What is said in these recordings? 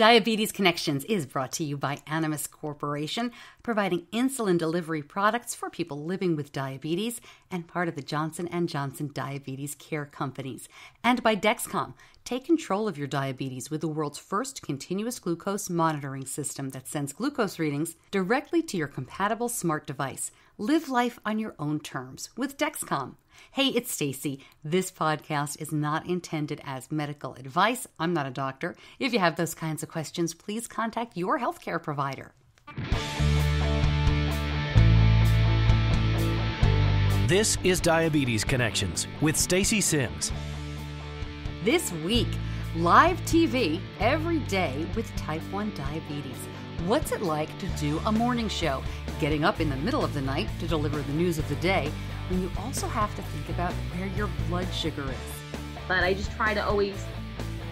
Diabetes Connections is brought to you by Animas Corporation, providing insulin delivery products for people living with diabetes and part of the Johnson & Johnson Diabetes Care Companies. And by Dexcom. Take control of your diabetes with the world's first continuous glucose monitoring system that sends glucose readings directly to your compatible smart device. Live life on your own terms with Dexcom. Hey, it's Stacy. This podcast is not intended as medical advice. I'm not a doctor. If you have those kinds of questions, please contact your healthcare provider. This is Diabetes Connections with Stacy Sims. This week, live TV every day with type 1 diabetes. What's it like to do a morning show, getting up in the middle of the night to deliver the news of the day, when you also have to think about where your blood sugar is? But I just try to always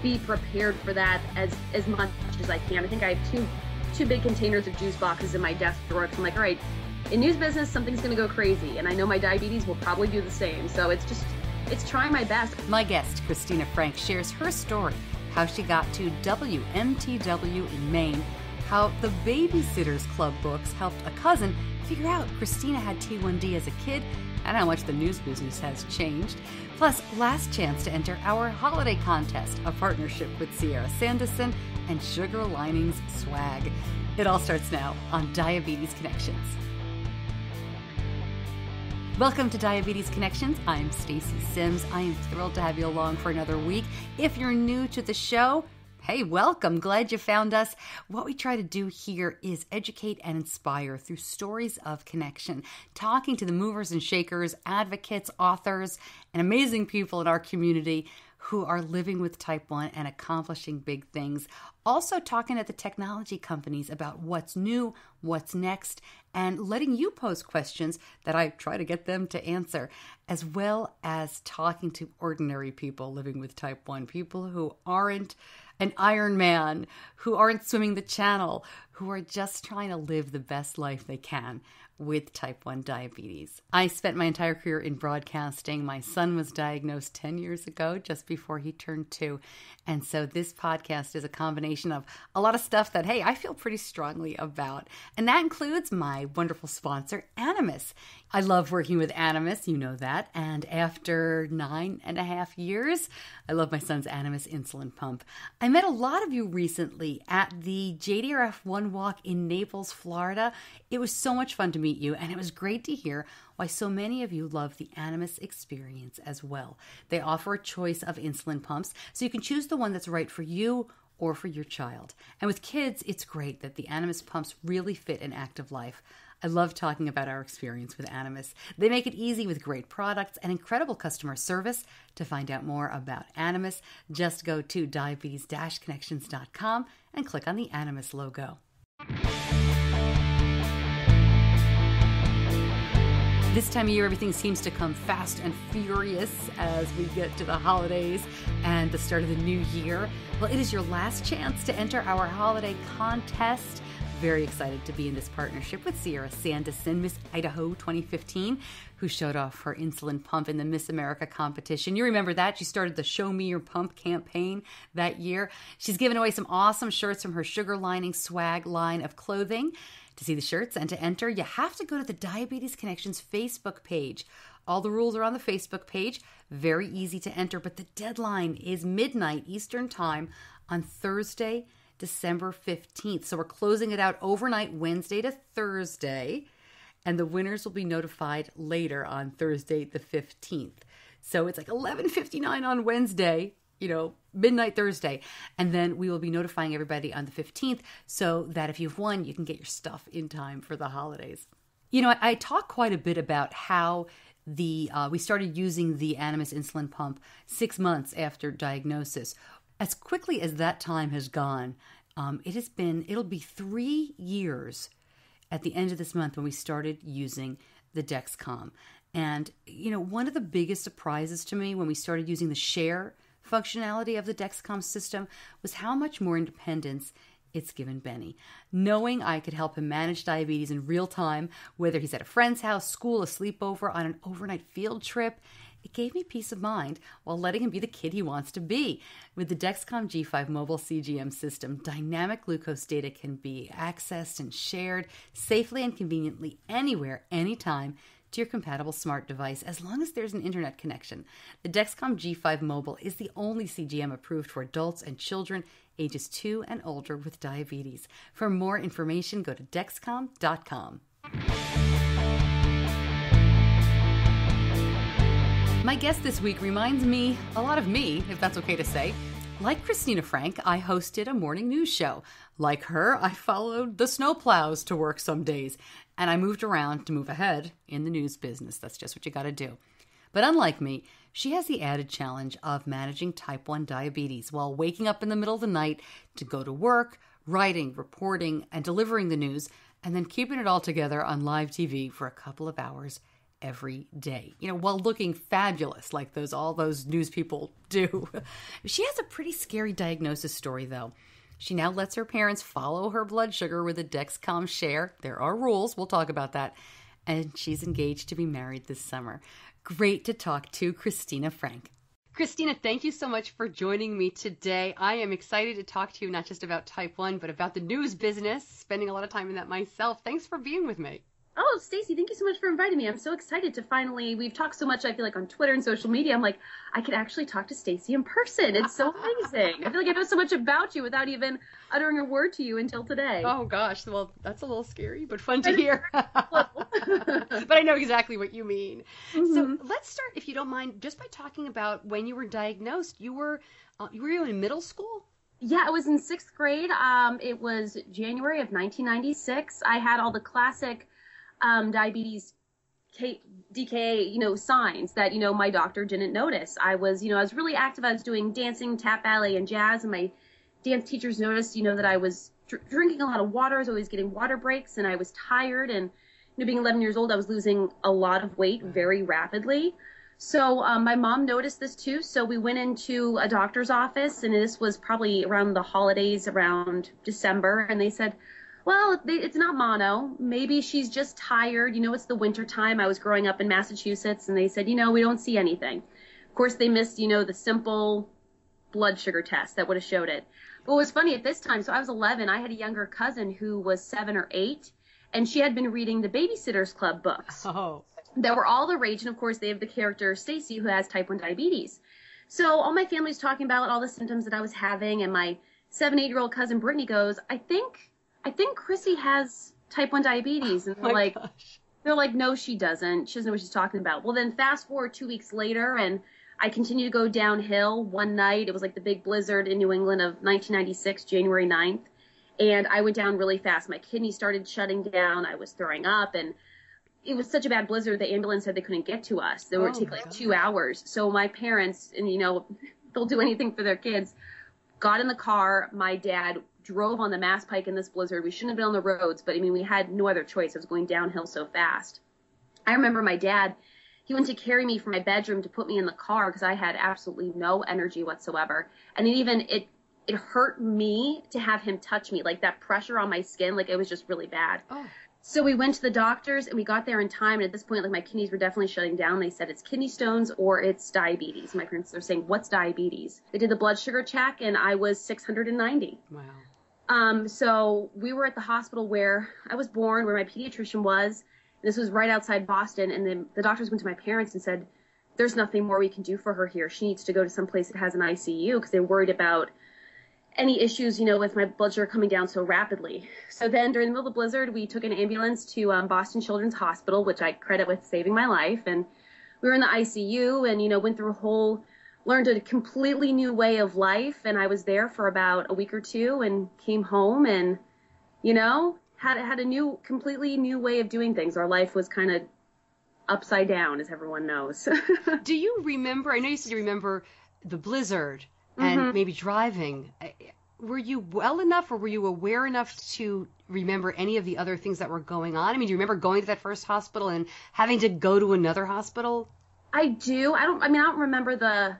be prepared for that as much as I can. I think I have two big containers of juice boxes in my desk drawer. I'm like, all right, in news business, something's going to go crazy. And I know my diabetes will probably do the same. So it's trying my best. My guest, Cristina Frank, shares her story, how she got to WMTW in Maine, how the Babysitters Club books helped a cousin figure out Cristina had T1D as a kid, and how much the news business has changed. Plus, last chance to enter our holiday contest, a partnership with Sierra Sanderson and Sugar Linings Swag. It all starts now on Diabetes Connections. Welcome to Diabetes Connections. I'm Stacy Sims. I am thrilled to have you along for another week. If you're new to the show, hey, welcome. Glad you found us. What we try to do here is educate and inspire through stories of connection, talking to the movers and shakers, advocates, authors, and amazing people in our community who are living with type 1 and accomplishing big things. Also talking to the technology companies about what's new, what's next, and letting you pose questions that I try to get them to answer, as well as talking to ordinary people living with type 1, people who aren't an Iron Man, who aren't swimming the channel, who are just trying to live the best life they can with type 1 diabetes. I spent my entire career in broadcasting. My son was diagnosed 10 years ago, just before he turned 2. And so this podcast is a combination of a lot of stuff that, hey, I feel pretty strongly about. And that includes my wonderful sponsor, Animas. I love working with Animas, you know that. And after 9.5 years, I love my son's Animas insulin pump. I met a lot of you recently at the JDRF One Walk in Naples, Florida. It was so much fun to meet you, and it was great to hear why so many of you love the Animas experience as well. They offer a choice of insulin pumps, so you can choose the one that's right for you or for your child. And with kids, it's great that the Animas pumps really fit an active life. I love talking about our experience with Animas. They make it easy with great products and incredible customer service. To find out more about Animas, just go to diabetes-connections.com and click on the Animas logo. This time of year, everything seems to come fast and furious as we get to the holidays and the start of the new year. Well, it is your last chance to enter our holiday contest. Very excited to be in this partnership with Sierra Sanderson, Miss Idaho 2015, who showed off her insulin pump in the Miss America competition. You remember that? She started the Show Me Your Pump campaign that year. She's given away some awesome shirts from her Sugar Linings Swag line of clothing. To see the shirts and to enter, you have to go to the Diabetes Connections Facebook page. All the rules are on the Facebook page. Very easy to enter, but the deadline is midnight Eastern Time on Thursday, December 15th. So we're closing it out overnight, Wednesday to Thursday, and the winners will be notified later on Thursday the 15th. So it's like 11:59 on Wednesday, midnight Thursday. And then we will be notifying everybody on the 15th so that if you've won, you can get your stuff in time for the holidays. I talk quite a bit about how we started using the Animas insulin pump 6 months after diagnosis. As quickly as that time has gone, it'll be 3 years at the end of this month when we started using the Dexcom. And, one of the biggest surprises to me when we started using the share functionality of the Dexcom system was how much more independence it's given Benny. Knowing I could help him manage diabetes in real time, whether he's at a friend's house, school, a sleepover, on an overnight field trip, It gave me peace of mind while letting him be the kid he wants to be. With the Dexcom G5 mobile CGM system, dynamic glucose data can be accessed and shared safely and conveniently anywhere, anytime, to your compatible smart device as long as there's an internet connection. The Dexcom G5 Mobile is the only CGM approved for adults and children ages 2 and older with diabetes. For more information, go to Dexcom.com. My guest this week reminds me a lot of me, if that's okay to say. Like Cristina Frank, I hosted a morning news show. Like her, I followed the snowplows to work some days, and I moved around to move ahead in the news business. That's just what you got to do. But unlike me, she has the added challenge of managing type 1 diabetes while waking up in the middle of the night to go to work, writing, reporting, and delivering the news, and then keeping it all together on live TV for a couple of hours every day, while looking fabulous like all those news people do. She has a pretty scary diagnosis story, though. She now lets her parents follow her blood sugar with a Dexcom Share. There are rules. We'll talk about that. And she's engaged to be married this summer. Great to talk to Cristina Frank. Cristina, thank you so much for joining me today. I am excited to talk to you not just about type 1, but about the news business, spending a lot of time in that myself. Thanks for being with me. Oh, Stacey, thank you so much for inviting me. I'm so excited to finally, we've talked so much, I feel like, on Twitter and social media. I'm like, I could actually talk to Stacey in person. It's so amazing. I feel like I know so much about you without even uttering a word to you until today. Oh, gosh. Well, that's a little scary, but fun to hear. But I know exactly what you mean. Mm-hmm. So let's start, if you don't mind, just by talking about when you were diagnosed. You were in middle school? Yeah, I was in 6th grade. It was January of 1996. I had all the classic diabetes DKA, signs that, my doctor didn't notice. I was really active. I was doing dancing, tap, ballet, and jazz. And my dance teachers noticed, that I was drinking a lot of water. I was always getting water breaks, and I was tired. And, being 11 years old, I was losing a lot of weight very rapidly. So my mom noticed this too. So we went into a doctor's office, and this was probably around the holidays, around December. And they said, well, it's not mono. Maybe she's just tired. It's the winter time. I was growing up in Massachusetts, and they said, we don't see anything. Of course, they missed, the simple blood sugar test that would have showed it. But what was funny at this time, so I was 11. I had a younger cousin who was 7 or 8, and she had been reading the Babysitter's Club books. Oh. That were all the rage. And, of course, they have the character Stacy, who has type 1 diabetes. So all my family was talking about all the symptoms that I was having, and my 7, 8-year-old cousin Brittany goes, I think Chrissy has type 1 diabetes. And they're like, no, she doesn't. She doesn't know what she's talking about. Well, then fast forward 2 weeks later, and I continued to go downhill. One night, it was like the big blizzard in New England of 1996, January 9th. And I went down really fast. My kidneys started shutting down. I was throwing up, and it was such a bad blizzard, the ambulance said they couldn't get to us. They would take 2 hours. So my parents, and they'll do anything for their kids, got in the car. My dad drove on the Mass Pike in this blizzard. We shouldn't have been on the roads, but we had no other choice. I was going downhill so fast. I remember my dad, he went to carry me from my bedroom to put me in the car because I had absolutely no energy whatsoever. And it hurt me to have him touch me, like that pressure on my skin, like it was just really bad. Oh. So we went to the doctors, and we got there in time. And at this point, my kidneys were definitely shutting down. They said it's kidney stones or it's diabetes. My parents are saying, what's diabetes? They did the blood sugar check, and I was 690. Wow. So we were at the hospital where I was born, where my pediatrician was. This was right outside Boston. And then the doctors went to my parents and said, there's nothing more we can do for her here. She needs to go to some place that has an ICU because they're worried about any issues, with my blood sugar coming down so rapidly. So then during the middle of the blizzard, we took an ambulance to Boston Children's Hospital, which I credit with saving my life. And we were in the ICU and, went through learned a completely new way of life. And I was there for about a week or two and came home and, had a completely new way of doing things. Our life was kind of upside down, as everyone knows. Do you remember, I know you said you remember the blizzard and maybe driving. Were you well enough or were you aware enough to remember any of the other things that were going on? Do you remember going to that first hospital and having to go to another hospital? I do. I don't remember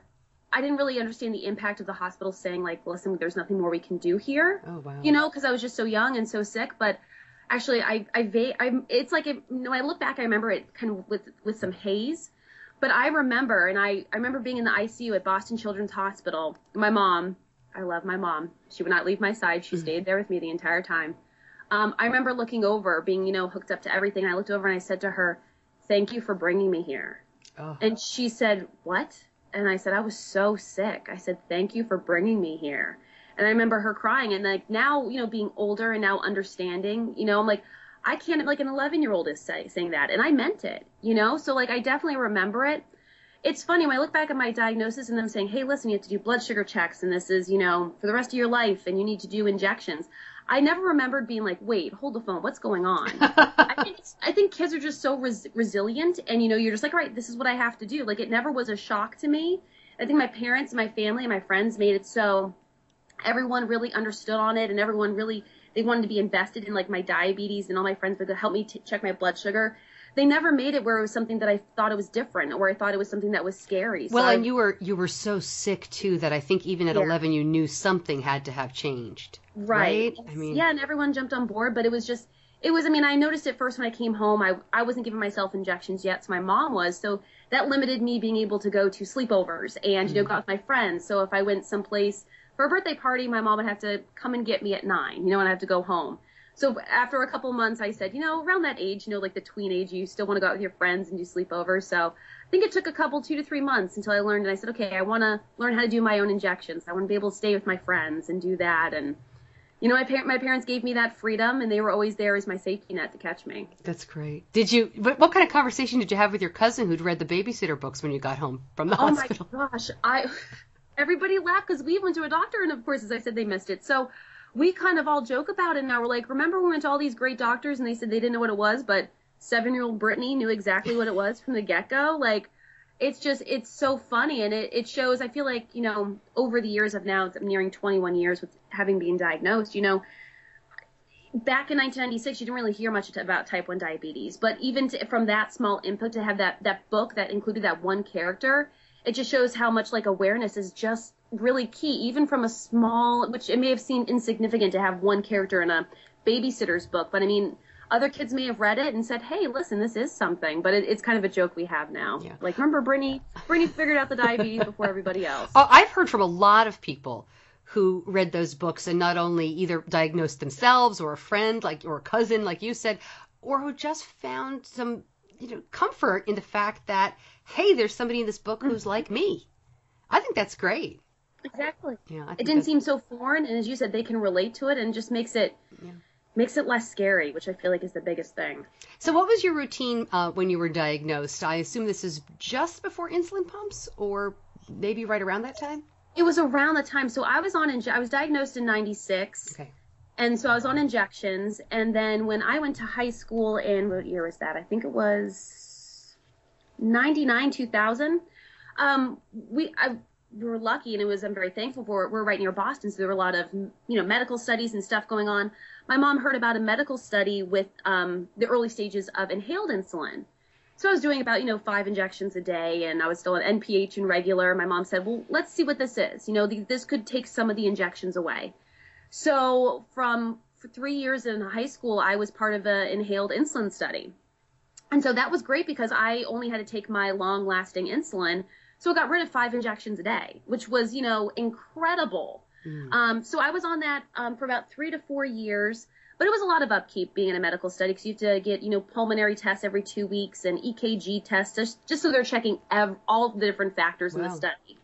I didn't really understand the impact of the hospital saying, listen, there's nothing more we can do here. Oh, wow. Because I was just so young and so sick. But actually, it's like, when I look back, I remember it kind of with some haze. But I remember, and I remember being in the ICU at Boston Children's Hospital. My mom, I love my mom. She would not leave my side. She stayed there with me the entire time. I remember looking over, being, hooked up to everything. I looked over and I said to her, "Thank you for bringing me here." Oh. And she said, "What?" And I said, "I was so sick." I said, "Thank you for bringing me here." And I remember her crying. And like now, being older and now understanding, I'm like, I can't, like an 11-year-old is saying that. And I meant it, So like, I definitely remember it. It's funny when I look back at my diagnosis and them saying, "Hey, listen, you have to do blood sugar checks. And this is, for the rest of your life. And you need to do injections." I never remembered being like, "Wait, hold the phone. What's going on?" I think kids are just so resilient. And, you're just like, "All right, this is what I have to do." Like, it never was a shock to me. I think my parents and my family and my friends made it so everyone really understood on it. And everyone really, they wanted to be invested in like my diabetes, and all my friends would help me check my blood sugar. They never made it where it was something that I thought it was different, or I thought it was something that was scary. So well, and you were so sick too that I think even at 11 you knew something had to have changed. Right? I mean, yeah, and everyone jumped on board, but I noticed it first when I came home. I wasn't giving myself injections yet, so my mom was. So that limited me being able to go to sleepovers and, go out with my friends. So if I went someplace for a birthday party, my mom would have to come and get me at 9, and I have to go home. So after a couple months, I said, around that age, like the tween age, you still want to go out with your friends and do sleepovers. So I think it took 2 to 3 months until I learned, and I said, okay, I want to learn how to do my own injections. I want to be able to stay with my friends and do that. And, my parents gave me that freedom, and they were always there as my safety net to catch me. That's great. What kind of conversation did you have with your cousin who'd read the babysitter books when you got home from the hospital? Oh my gosh. Everybody laughed because we went to a doctor, and of course, as I said, they missed it. So we kind of all joke about it now. We're like, remember we went to all these great doctors and they said they didn't know what it was, but 7-year-old Brittany knew exactly what it was from the get-go. Like, it's so funny. And it shows, I feel like, over the years of now, I'm nearing 21 years with having been diagnosed, back in 1996, you didn't really hear much about type 1 diabetes. But even from that small input to have that book that included that one character, it just shows how much like awareness is just really key, even from a small, which it may have seemed insignificant to have one character in a babysitter's book. But I mean, other kids may have read it and said, "Hey, listen, this is something." But it's kind of a joke we have now. Yeah. Like, remember Brittany figured out the diabetes before everybody else. Oh, I've heard from a lot of people who read those books and not only either diagnosed themselves or a friend, or a cousin, like you said, or who just found some, comfort in the fact that, hey, there's somebody in this book who's like me. I think that's great. Exactly. Yeah, it didn't seem so foreign, and as you said, they can relate to it, and just makes it less scary, which I feel like is the biggest thing. So what was your routine when you were diagnosed? I assume this is just before insulin pumps, or maybe right around that time? It was around the time. So I was diagnosed in 96. Okay. And so I was on injections, and then when I went to high school in, what year was that? I think it was 99, 2000. We were lucky, and I'm very thankful for it. We're right near Boston, so there were a lot of, medical studies and stuff going on. My mom heard about a medical study with the early stages of inhaled insulin. So I was doing about, 5 injections a day, and I was still on NPH and regular. My mom said, well, let's see what this is. This could take some of the injections away. So for 3 years in high school, I was part of an inhaled insulin study. And so that was great because I only had to take my long-lasting insulin. So I got rid of 5 injections a day, which was, incredible. So I was on that for about 3 to 4 years. But it was a lot of upkeep being in a medical study because you have to get, pulmonary tests every 2 weeks and EKG tests just so they're checking all the different factors in the study.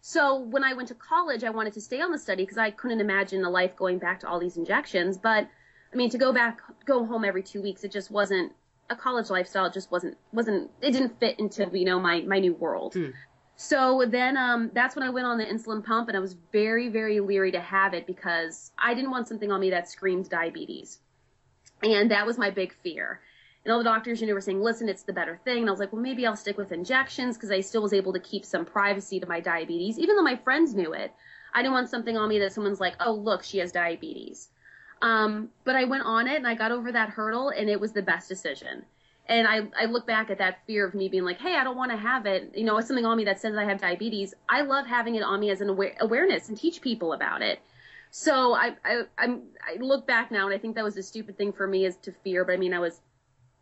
So when I went to college, I wanted to stay on the study because I couldn't imagine a life going back to all these injections. But, I mean, to go home every 2 weeks, it just wasn't a college lifestyle. It just wasn't, it didn't fit into, my new world. So then that's when I went on the insulin pump, and I was very, very leery to have it because I didn't want something on me that screamed diabetes. And that was my big fear. And all the doctors, were saying, listen, it's the better thing. And I was like, well, maybe I'll stick with injections because I still was able to keep some privacy to my diabetes, even though my friends knew it. I didn't want something on me that someone's like, oh, look, she has diabetes. But I went on it, and I got over that hurdle, and it was the best decision. And I look back at that fear of me being like, hey, I don't want to have it. It's something on me that says I have diabetes. I love having it on me as an awareness and teach people about it. So I look back now, and I think that was a stupid thing for me is to fear. But I mean, I was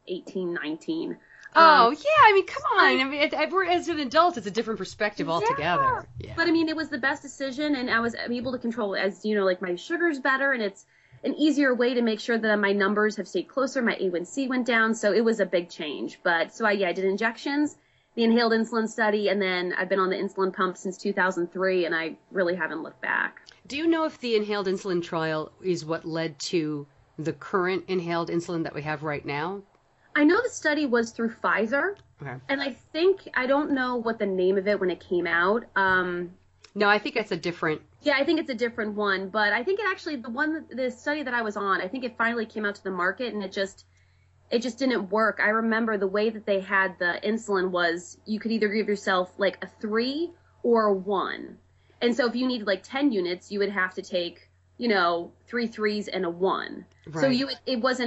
18, 19. Oh, yeah. I mean, come on. I mean, as an adult, it's a different perspective altogether. Yeah. But I mean, it was the best decision, and I'm able to control, as you know, like my sugar's better, and it's an easier way to make sure that my numbers have stayed closer. My A1C went down, so it was a big change. But so I did injections, the inhaled insulin study, and then I've been on the insulin pump since 2003, and I really haven't looked back. Do you know if the inhaled insulin trial is what led to the current inhaled insulin that we have right now? I know the study was through Pfizer, okay. And I don't know what the name of it when it came out. No, I think it's a different. Yeah, I think it's a different one, but I think it actually, the study that I was on, I think it finally came out to the market, and it just didn't work. I remember the way that they had the insulin was you could either give yourself like a 3 or a 1. And so if you needed like 10 units, you would have to take, 3 3s and a 1. Right. So it was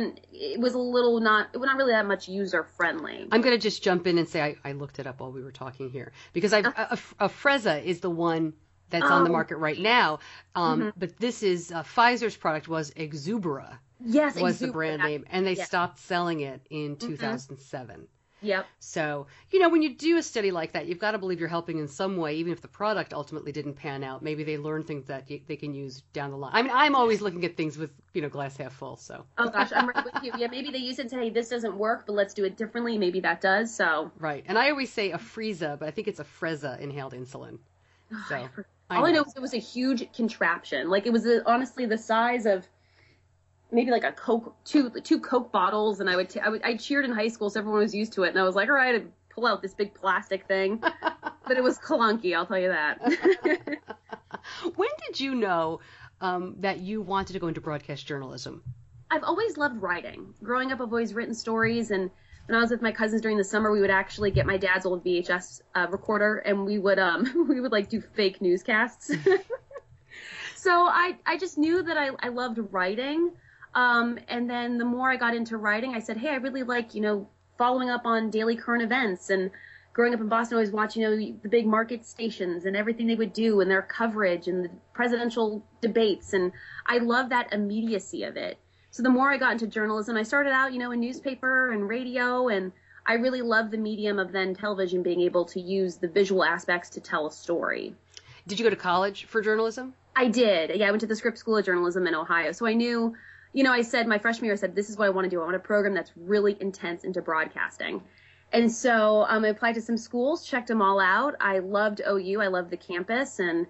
a little not really that much user friendly. I'm going to just jump in and say I looked it up while we were talking here because Afrezza is the one that's on the market right now. But this is Pfizer's product was Exubera. Yes, was the brand name, and they stopped selling it in 2007. Yep. So, when you do a study like that, you've got to believe you're helping in some way, even if the product ultimately didn't pan out. Maybe they learn things that they can use down the line. I mean, I'm always looking at things with, glass half full, so. Oh, gosh, I'm right with you. Yeah, maybe they use it and say, hey, this doesn't work, but let's do it differently. Maybe that does, so. Right. And I always say Afrezza, but I think it's Afrezza inhaled insulin. So, all I know is it was a huge contraption. Like, it was honestly the size of maybe like a Coke, two Coke bottles, and I cheered in high school, so everyone was used to it, and I was like, all right, I'd pull out this big plastic thing, but it was clunky, I'll tell you that. When did you know that you wanted to go into broadcast journalism? I've always loved writing. Growing up, I've always written stories, and when I was with my cousins during the summer, we would actually get my dad's old VHS recorder, and we would like do fake newscasts. So I just knew that I loved writing. And then the more I got into writing, I said, hey, I really like, following up on daily current events. And growing up in Boston, I was watching, the big market stations and everything they would do and their coverage and the presidential debates. And I love that immediacy of it. So the more I got into journalism, I started out, in newspaper and radio. And I really love the medium of then television, being able to use the visual aspects to tell a story. Did you go to college for journalism? I did. Yeah, I went to the Scripps School of Journalism in Ohio. So I knew... I said my freshman year, I said, this is what I want to do. I want a program that's really intense into broadcasting. And so I applied to some schools, checked them all out. I loved OU. I loved the campus. And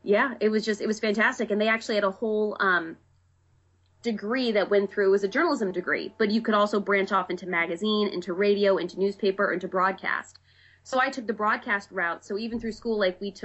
yeah, it was fantastic. And they actually had a whole degree that went through. It was a journalism degree, but you could also branch off into magazine, into radio, into newspaper, into broadcast. So I took the broadcast route. So even through school, like did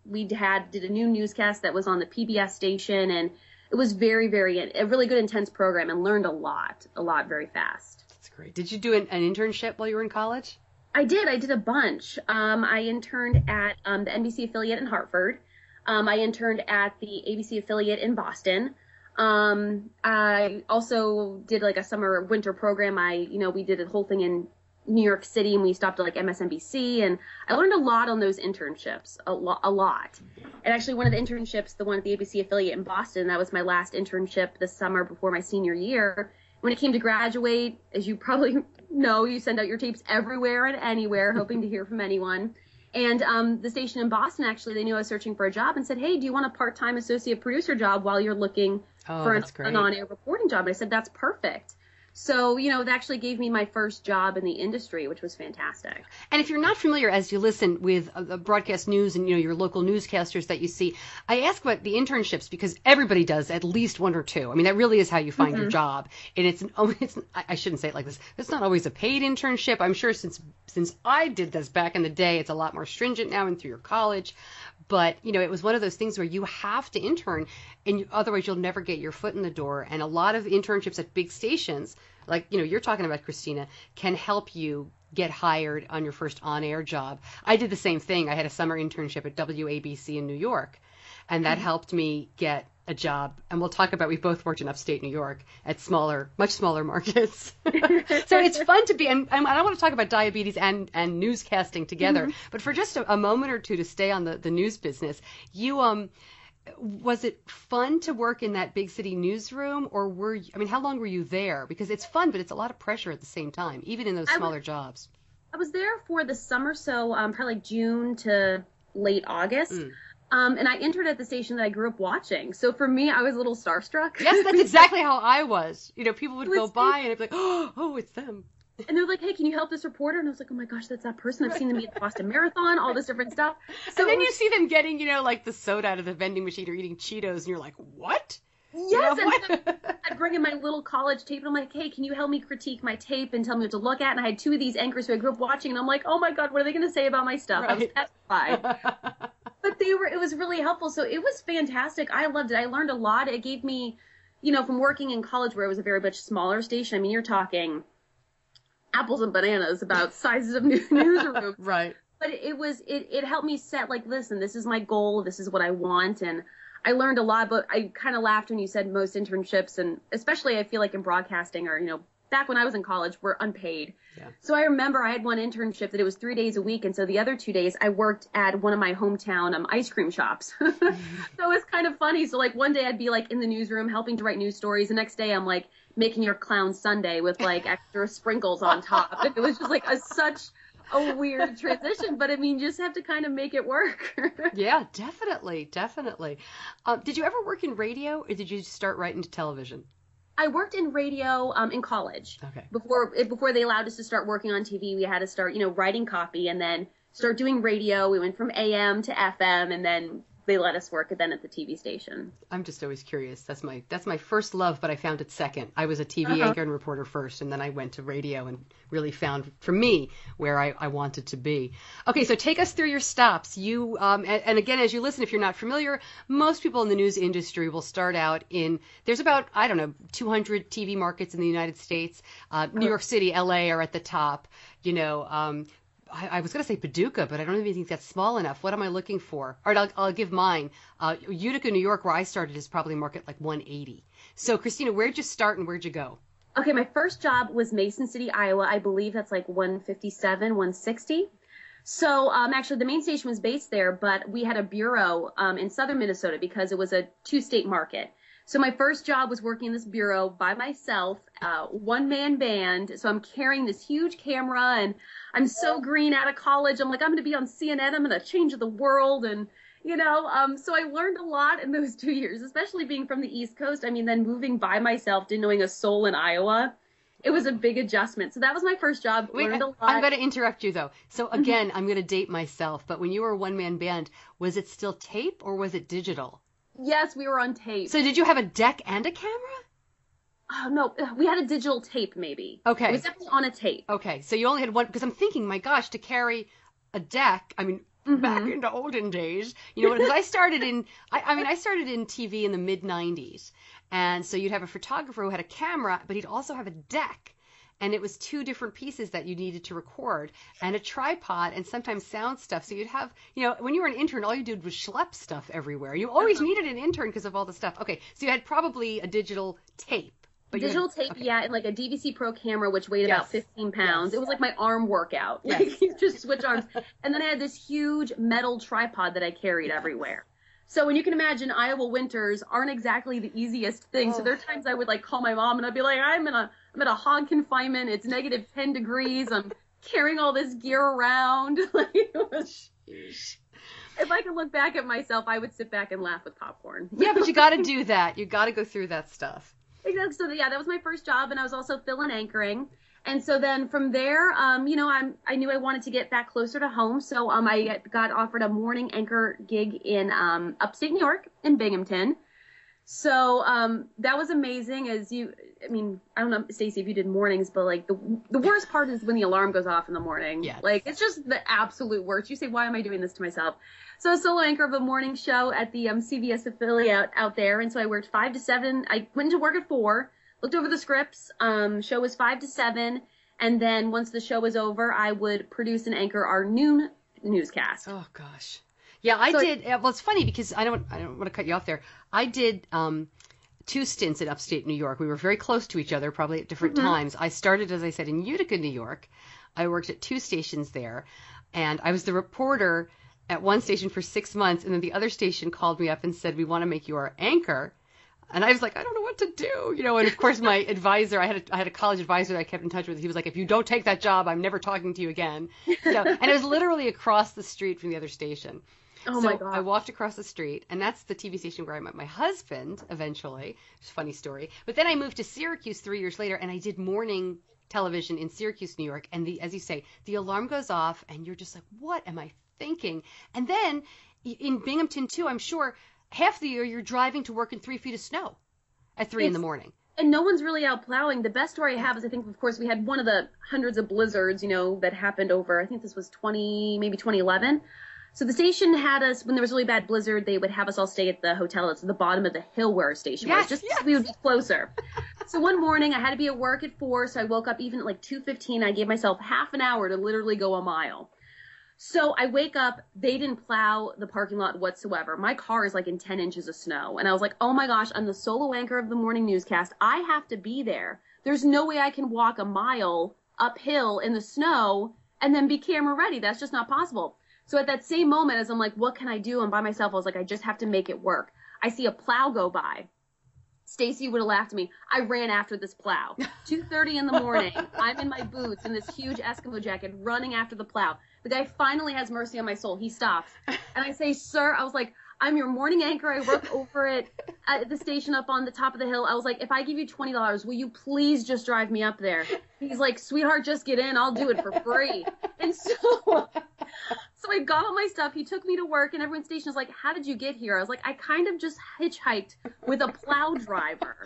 a new newscast that was on the PBS station, and it was a really good, intense program, and learned a lot very fast. That's great. Did you do an internship while you were in college? I did. I did a bunch. I interned at the NBC affiliate in Hartford. I interned at the ABC affiliate in Boston. I also did like a summer winter program. We did a whole thing in New York City, and we stopped at like MSNBC, and I learned a lot on those internships, a lot. And actually one of the internships, the one at the ABC affiliate in Boston, that was my last internship this summer before my senior year. When it came to graduate, as you probably know, you send out your tapes everywhere and anywhere, hoping to hear from anyone. And the station in Boston, actually, they knew I was searching for a job and said, hey, do you want a part-time associate producer job while you're looking for an on-air reporting job? And I said, that's perfect. So, it actually gave me my first job in the industry, which was fantastic. And if you're not familiar, as you listen with broadcast news and, your local newscasters that you see, I ask about the internships because everybody does at least one or two. I mean, that really is how you find your job. And I shouldn't say it like this. It's not always a paid internship. I'm sure since I did this back in the day, it's a lot more stringent now and through your college. But, it was one of those things where you have to intern, and otherwise you'll never get your foot in the door. And a lot of internships at big stations, like, you're talking about, Cristina, can help you get hired on your first on-air job. I did the same thing. I had a summer internship at WABC in New York, and that helped me get a job. And we'll talk about, we both worked in upstate New York at much smaller markets. So it's fun to be, and I want to talk about diabetes and newscasting together, but for just a moment or two to stay on the news business, you, Was it fun to work in that big city newsroom, or how long were you there? Because it's fun, but it's a lot of pressure at the same time, even in those smaller jobs. I was there for the summer, so probably like June to late August. And I entered at the station that I grew up watching. So for me, I was a little starstruck. Yes, that's exactly how I was. People would go by and I'd be like, oh, it's them. And they're like, hey, can you help this reporter? And I was like, oh my gosh, that's that person. I've seen them at the Boston Marathon, all this different stuff. So and then you see them getting, like the soda out of the vending machine or eating Cheetos, and you're like, what? Yes, and I'd bring in my little college tape, and I'm like, hey, can you help me critique my tape and tell me what to look at? And I had two of these anchors who I grew up watching, and I'm like, oh my God, what are they going to say about my stuff? Right. I was petrified. But it was really helpful. So it was fantastic. I loved it. I learned a lot. It gave me, from working in college where it was a very much smaller station. I mean, you're talking apples and bananas about sizes of newsrooms. Right. But it helped me set, like, listen, this is my goal. This is what I want. And I learned a lot, but I kind of laughed when you said most internships, and especially I feel like in broadcasting or, back when I was in college, were unpaid. Yeah. So I remember I had one internship that it was 3 days a week. And so the other 2 days I worked at one of my hometown ice cream shops. So it was kind of funny. So like one day I'd be like in the newsroom helping to write news stories. The next day I'm like making your clown sundae with like extra sprinkles on top. It was just like such a weird transition, but I mean, you just have to kind of make it work. Yeah, definitely. Did you ever work in radio, or did you start right into television? I worked in radio in college. Okay. Before they allowed us to start working on TV, we had to start, writing copy and then start doing radio. We went from AM to FM, and then they let us work then at the TV station. I'm just always curious. That's my first love, but I found it second. I was a TV anchor and reporter first, and then I went to radio and really found, for me, where I wanted to be. Okay, so take us through your stops. You and again, as you listen, if you're not familiar, most people in the news industry will start out there's about, 200 TV markets in the United States. New York City, LA are at the top. I was going to say Paducah, but I don't even think that's small enough. What am I looking for? All right, I'll give mine. Utica, New York, where I started, is probably market like 180. So, Cristina, where'd you start and where'd you go? Okay, my first job was Mason City, Iowa. I believe that's like 157, 160. So, actually, the main station was based there, but we had a bureau in southern Minnesota because it was a two-state market. So my first job was working in this bureau by myself, one-man band. So I'm carrying this huge camera, and I'm so green out of college. I'm like, I'm going to be on CNN. I'm going to change the world. And, so I learned a lot in those 2 years, especially being from the East Coast. I mean, then moving by myself, didn't knowing a soul in Iowa. It was a big adjustment. So that was my first job. Wait, learned a lot. I'm going to interrupt you, though. So, again, I'm going to date myself. But when you were a one-man band, was it still tape or was it digital? Yes, we were on tape. So did you have a deck and a camera? Oh, no, we had a digital tape maybe. Okay. It was definitely on a tape. Okay, so you only had one, because I'm thinking, my gosh, to carry a deck, back in the olden days, because I started in TV in the mid-90s. And so you'd have a photographer who had a camera, but he'd also have a deck. And it was two different pieces that you needed to record, and a tripod, and sometimes sound stuff. So you'd have, when you were an intern, all you did was schlep stuff everywhere. You always needed an intern because of all the stuff. Okay, so you had probably a digital tape. Digital tape, okay. Yeah, and like a DVC Pro camera, which weighed about 15 pounds. Yes. It was like my arm workout. Yes. Like, you just switch arms. And then I had this huge metal tripod that I carried everywhere. So when you can imagine, Iowa winters aren't exactly the easiest thing. So there are times I would like call my mom and I'd be like, I'm at a hog confinement. It's negative 10 degrees. I'm carrying all this gear around. Like, it was, if I could look back at myself, I would sit back and laugh with popcorn. Yeah, but you got to do that. You got to go through that stuff. Exactly. So yeah, that was my first job, and I was also fill-in anchoring. And so then from there, I knew I wanted to get back closer to home. So I got offered a morning anchor gig in upstate New York in Binghamton. So that was amazing. I don't know, Stacey, if you did mornings, but like the worst part is when the alarm goes off in the morning. Yeah. Like, it's just the absolute worst. You say, why am I doing this to myself? So I was solo anchor of a morning show at the CBS affiliate out there. And so I worked 5 to 7. I went into work at 4, looked over the scripts. Show was 5 to 7. And then once the show was over, I would produce and anchor our noon newscast. Oh, gosh. Yeah, I did. Well, it's funny because I don't want to cut you off there. I did 2 stints in upstate New York. We were very close to each other, probably at different times. I started, as I said, in Utica, New York. I worked at 2 stations there, and I was the reporter at one station for 6 months, and then the other station called me up and said, we want to make you our anchor. And I was like, I don't know what to do, and of course my advisor, I had a college advisor that I kept in touch with. He was like, if you don't take that job, I'm never talking to you again. And it was literally across the street from the other station. Oh so my God. I walked across the street, and that's the TV station where I met my husband eventually. It's a funny story. But then I moved to Syracuse 3 years later, and I did morning television in Syracuse, New York. And as you say, the alarm goes off, and you're just like, what am I thinking? And then in Binghamton too, I'm sure half the year you're driving to work in 3 feet of snow at 3 in the morning. And no one's really out plowing. The best story I have is, I think, of course, we had one of the hundreds of blizzards, that happened over, I think this was 2011. So the station had us, when there was a really bad blizzard, they would have us all stay at the hotel that's at the bottom of the hill where our station was, just so we would be closer. So one morning I had to be at work at 4, so I woke up even at like 2:15. I gave myself half an hour to literally go a mile. So I wake up, they didn't plow the parking lot whatsoever. My car is like in 10 inches of snow. And I was like, oh my gosh, I'm the solo anchor of the morning newscast. I have to be there. There's no way I can walk a mile uphill in the snow and then be camera ready. That's just not possible. So at that same moment, as I'm like, what can I do? I'm by myself. I was like, I just have to make it work. I see a plow go by. Stacy would have laughed at me. I ran after this plow. 2:30 in the morning. I'm in my boots in this huge Eskimo jacket running after the plow. The guy finally has mercy on my soul. He stops. And I say, sir, I was like, I'm your morning anchor. I work over at the station up on the top of the hill. I was like, if I give you $20, will you please just drive me up there? He's like, sweetheart, just get in. I'll do it for free. And so I got all my stuff. He took me to work, and everyone's station was like, how did you get here? I was like, I kind of just hitchhiked with a plow driver.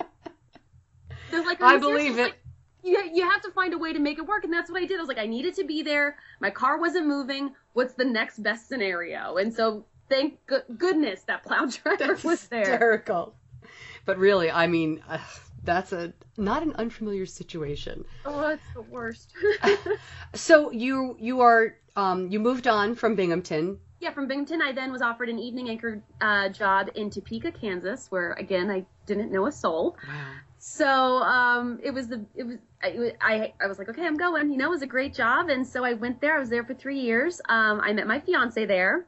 They're like, I believe it. Like, you have to find a way to make it work. And that's what I did. I was like, I needed to be there. My car wasn't moving. What's the next best scenario? And so thank goodness that plow driver was there. Hysterical. But really, I mean, that's not an unfamiliar situation. Oh, it's the worst. So you moved on from Binghamton. Yeah, from Binghamton, I then was offered an evening anchor job in Topeka, Kansas, where again I didn't know a soul. Wow. So I was like, okay, I'm going. It was a great job, and so I went there. I was there for 3 years. I met my fiance there.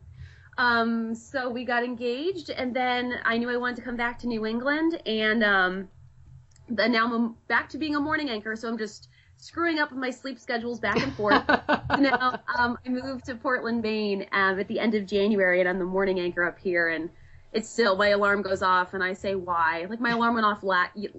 So we got engaged, and then I knew I wanted to come back to New England, and then now I'm back to being a morning anchor. So I'm just screwing up with my sleep schedules back and forth. Now I moved to Portland, Maine at the end of January, and I'm the morning anchor up here, and it's still, my alarm goes off, and I say, why? Like, my alarm went off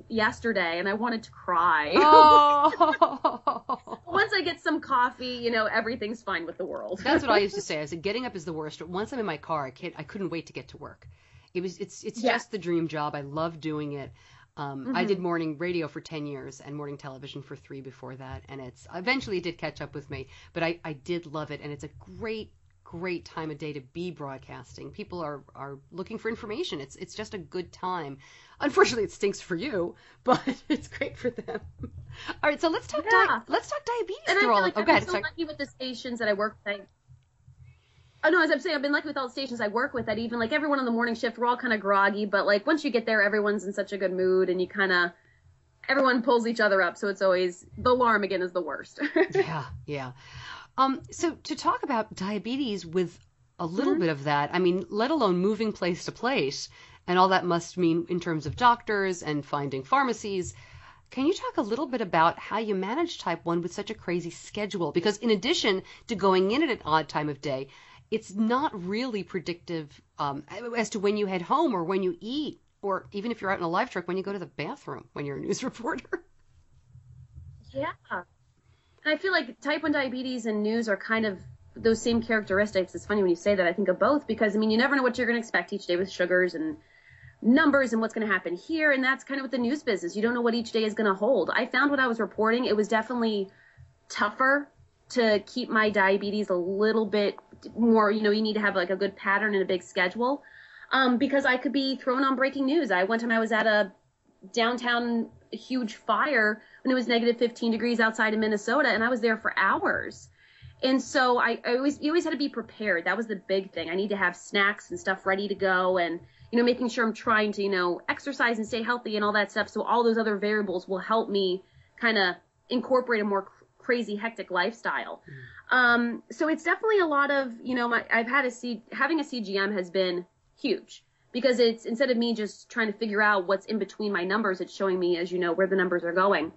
yesterday, and I wanted to cry. Oh. Once I get some coffee, everything's fine with the world. That's what I used to say. I said, getting up is the worst. Once I'm in my car, I couldn't wait to get to work. It's just the dream job. I love doing it. I did morning radio for 10 years and morning television for 3 before that, and eventually it did catch up with me, but I did love it, and it's a great time of day to be broadcasting. People are looking for information. It's just a good time. Unfortunately, it stinks for you, but it's great for them. All right, so let's talk diabetes. And I feel like I've been so lucky with the stations that I work with. As I'm saying, I've been lucky with all the stations I work with that even like everyone on the morning shift, we're all kind of groggy, but like once you get there, everyone's in such a good mood, and everyone pulls each other up. So it's always, the alarm again is the worst. Yeah. So to talk about diabetes with a little bit of that, I mean, let alone moving place to place and all that must mean in terms of doctors and finding pharmacies. Can you talk a little bit about how you manage type 1 with such a crazy schedule? Because in addition to going in at an odd time of day, it's not really predictive as to when you head home or when you eat, or even if you're out in a live truck, when you go to the bathroom when you're a news reporter. Yeah. And I feel like type 1 diabetes and news are kind of those same characteristics. It's funny when you say that. I think of both because, you never know what you're going to expect each day with sugars and numbers and what's going to happen here. And that's kind of with the news business. You don't know what each day is going to hold. I found when I was reporting, it was definitely tougher to keep my diabetes a little bit more, you need to have like a good pattern and a big schedule because I could be thrown on breaking news. One time I was at a downtown huge fire when it was negative 15 degrees outside of Minnesota, and I was there for hours. And so you always had to be prepared. That was the big thing. I need to have snacks and stuff ready to go, and making sure I'm trying to exercise and stay healthy and all that stuff. So all those other variables will help me kind of incorporate a more crazy hectic lifestyle. So it's definitely a lot of, having a CGM has been huge, because it's, instead of me just trying to figure out what's in between my numbers, it's showing me, as you know, where the numbers are going.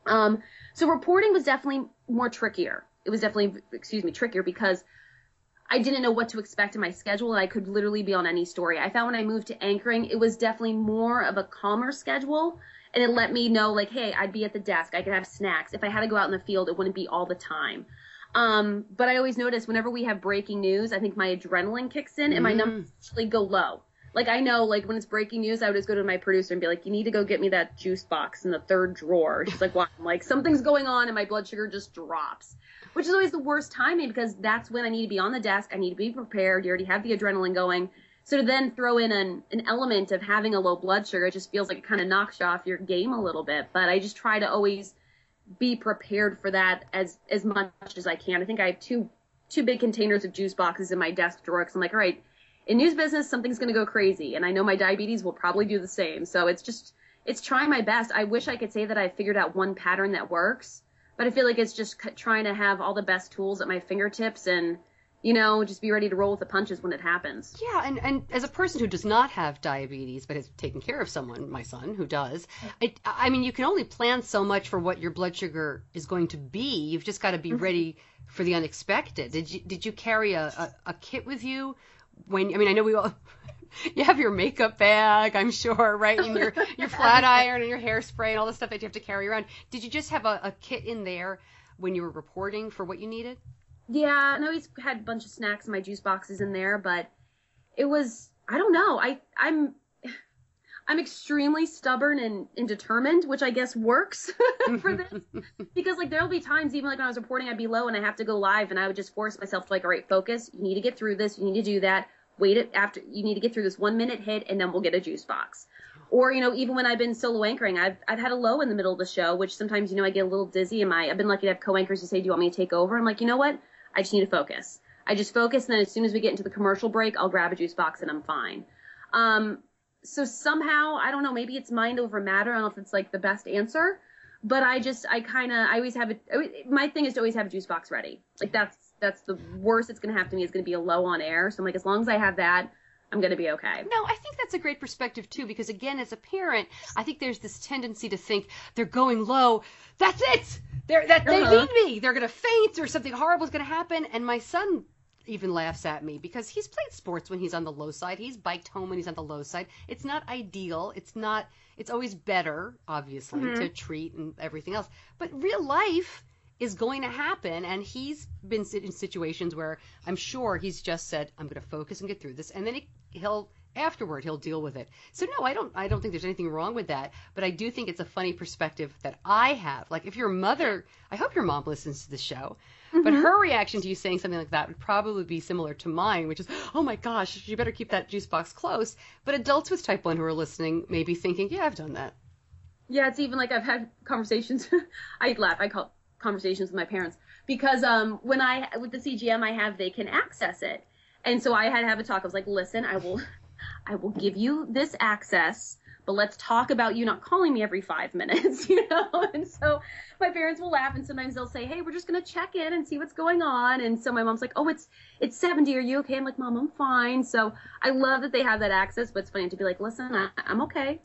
So reporting was definitely more trickier. It was definitely, trickier because I didn't know what to expect in my schedule, and I could literally be on any story. I found when I moved to anchoring, it was definitely more of a calmer schedule, and it let me know, like, hey, I'd be at the desk, I could have snacks. If I had to go out in the field, it wouldn't be all the time. But I always notice whenever we have breaking news, I think my adrenaline kicks in and my numbers actually go low. Like, I know, like, when it's breaking news, I would just go to my producer and be like, you need to go get me that juice box in the third drawer. She's like, why? I'm like, something's going on, and my blood sugar just drops, which is always the worst timing, because that's when I need to be on the desk. I need to be prepared. You already have the adrenaline going. So to then throw in an element of having a low blood sugar, it just feels like it kind of knocks you off your game a little bit. But I just try to always be prepared for that as much as I can. I think I have two big containers of juice boxes in my desk drawer, because I'm like, all right, in news business, something's going to go crazy, and I know my diabetes will probably do the same. So it's trying my best. I wish I could say that I figured out one pattern that works, but I feel like it's just trying to have all the best tools at my fingertips and, just be ready to roll with the punches when it happens. Yeah, and as a person who does not have diabetes but has taken care of someone, my son, who does, I mean, you can only plan so much for what your blood sugar is going to be. You've just got to be ready for the unexpected. Did you carry a kit with you? I know we all, you have your makeup bag, I'm sure, right? And your flat iron and your hairspray and all the stuff that you have to carry around. Did you just have a kit in there when you were reporting for what you needed? Yeah, and I always had a bunch of snacks in my juice boxes in there, but it was, I don't know. I'm extremely stubborn and determined, which I guess works for this, because like there'll be times, even like when I was reporting, I'd be low and I have to go live, and I would just force myself to like, all right, focus. You need to get through this. You need to do that. You need to get through this 1 minute hit, and then we'll get a juice box. Or, even when I've been solo anchoring, I've had a low in the middle of the show, which sometimes, I get a little dizzy. I've been lucky to have co-anchors who say, do you want me to take over? I'm like, you know what? I just need to focus. I just focus, and then as soon as we get into the commercial break, I'll grab a juice box and I'm fine. So somehow, I don't know, maybe it's mind over matter. I don't know if it's like the best answer, but I always have my thing is to always have a juice box ready. Like that's the worst it's going to happen to me is going to be a low on air. So I'm like, as long as I have that, I'm going to be okay. No, I think that's a great perspective too, because again, as a parent, I think there's this tendency to think they're going low. That's it. They need me. They're going to faint or something horrible is going to happen. And my son even laughs at me because he's played sports when he's on the low side. He's biked home when he's on the low side. It's not ideal. It's always better, obviously, to treat and everything else. But real life is going to happen, and he's been in situations where I'm sure he's just said, I'm going to focus and get through this, and then he'll deal with it. So no, I don't think there's anything wrong with that, but I do think it's a funny perspective that I have. Like, if your mother, I hope your mom listens to the show, but her reaction to you saying something like that would probably be similar to mine, which is, oh my gosh, you better keep that juice box close. But adults with type 1 who are listening may be thinking, yeah, I've done that. Yeah, it's even like I've had conversations. I laugh. I call conversations with my parents because with the CGM they can access it, and so I had to have a talk. I was like, listen, I will give you this access, but let's talk about you not calling me every 5 minutes, And so my parents will laugh, and sometimes they'll say, hey, we're just gonna check in and see what's going on. And so my mom's like, oh, it's 70. Are you okay? I'm like, Mom, I'm fine. So I love that they have that access, but it's funny to be like, listen, I'm okay.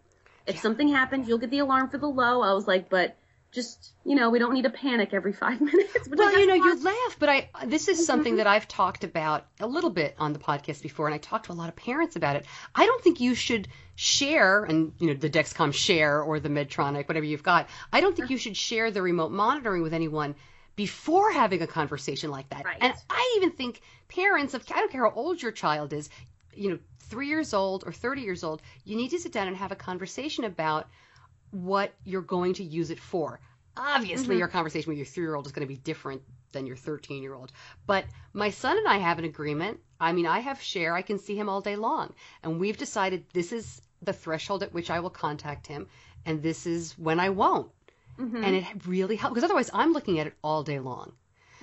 If something happens, you'll get the alarm for the low. I was like, but just, we don't need to panic every 5 minutes. Well, you laugh, but this is something that I've talked about a little bit on the podcast before, and I talked to a lot of parents about it. I don't think you should share, and, the Dexcom Share or the Medtronic, whatever you've got, I don't think you should share the remote monitoring with anyone before having a conversation like that. Right. And I even think parents, I don't care how old your child is, 3 years old or 30 years old, you need to sit down and have a conversation about what you're going to use it for. Obviously, your conversation with your 3-year-old is going to be different than your 13-year-old. But my son and I have an agreement. I have Share. I can see him all day long. And we've decided this is the threshold at which I will contact him, and this is when I won't. And it really helps, because otherwise I'm looking at it all day long.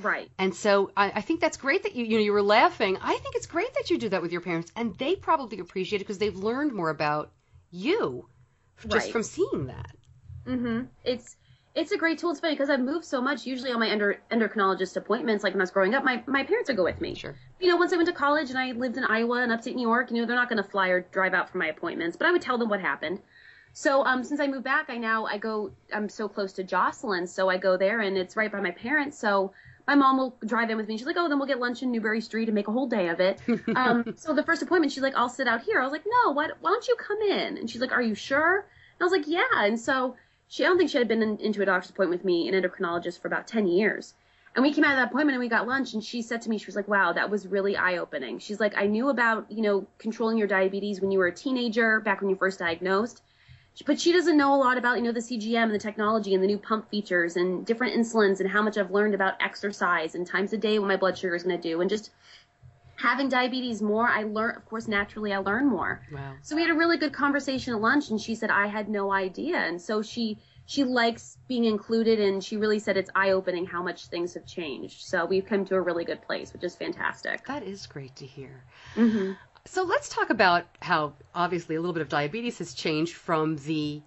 Right. And so I think that's great that you were laughing. I think it's great that you do that with your parents, and they probably appreciate it because they've learned more about you just from seeing that. It's a great tool. It's funny because I've moved so much. Usually on my endocrinologist appointments, like when I was growing up, my parents would go with me. Sure. Once I went to college and I lived in Iowa and upstate New York, they're not going to fly or drive out for my appointments, but I would tell them what happened. So since I moved back, I'm so close to Jocelyn, so I go there and it's right by my parents. So my mom will drive in with me. She's like, oh, then we'll get lunch in Newberry Street and make a whole day of it. So the first appointment, she's like, I'll sit out here. I was like, no, why don't you come in? And she's like, are you sure? And I was like, yeah. And so I don't think she had been into a doctor's appointment with me, an endocrinologist, for about 10 years. And we came out of that appointment and we got lunch, and she said to me, she was like, wow, that was really eye-opening. She's like, I knew about, controlling your diabetes when you were a teenager, back when you first diagnosed. But she doesn't know a lot about, the CGM and the technology and the new pump features and different insulins and how much I've learned about exercise and times a day what my blood sugar is going to do. And just having diabetes more, I learn, of course, naturally, I learn more. Wow. So we had a really good conversation at lunch, and she said, I had no idea. And so she likes being included, and she really said it's eye-opening how much things have changed. So we've come to a really good place, which is fantastic. That is great to hear. Mm-hmm. So let's talk about how obviously a little bit of diabetes has changed from the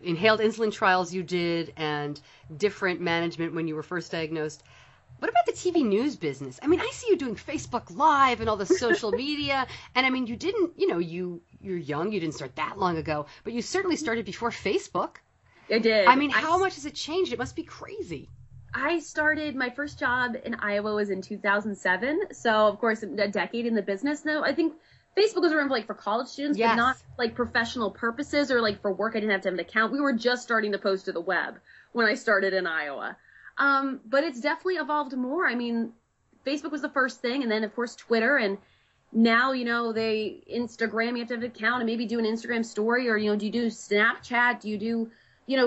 inhaled insulin trials you did and different management when you were first diagnosed. What about the TV news business? I mean, I see you doing Facebook Live and all the social media. And I mean, you didn't, you're young. You didn't start that long ago. But you certainly started before Facebook. I did. I mean, how much has it changed? It must be crazy. I started, my first job in Iowa was in 2007. So, of course, a decade in the business. Now, I think Facebook was around for college students, yes, but not professional purposes or for work. I didn't have to have an account. We were just starting to post to the web when I started in Iowa. But it's definitely evolved more. I mean, Facebook was the first thing, and then, of course, Twitter. And now, they Instagram, you have to have an account and maybe do an Instagram story, or, do you do Snapchat? Do you do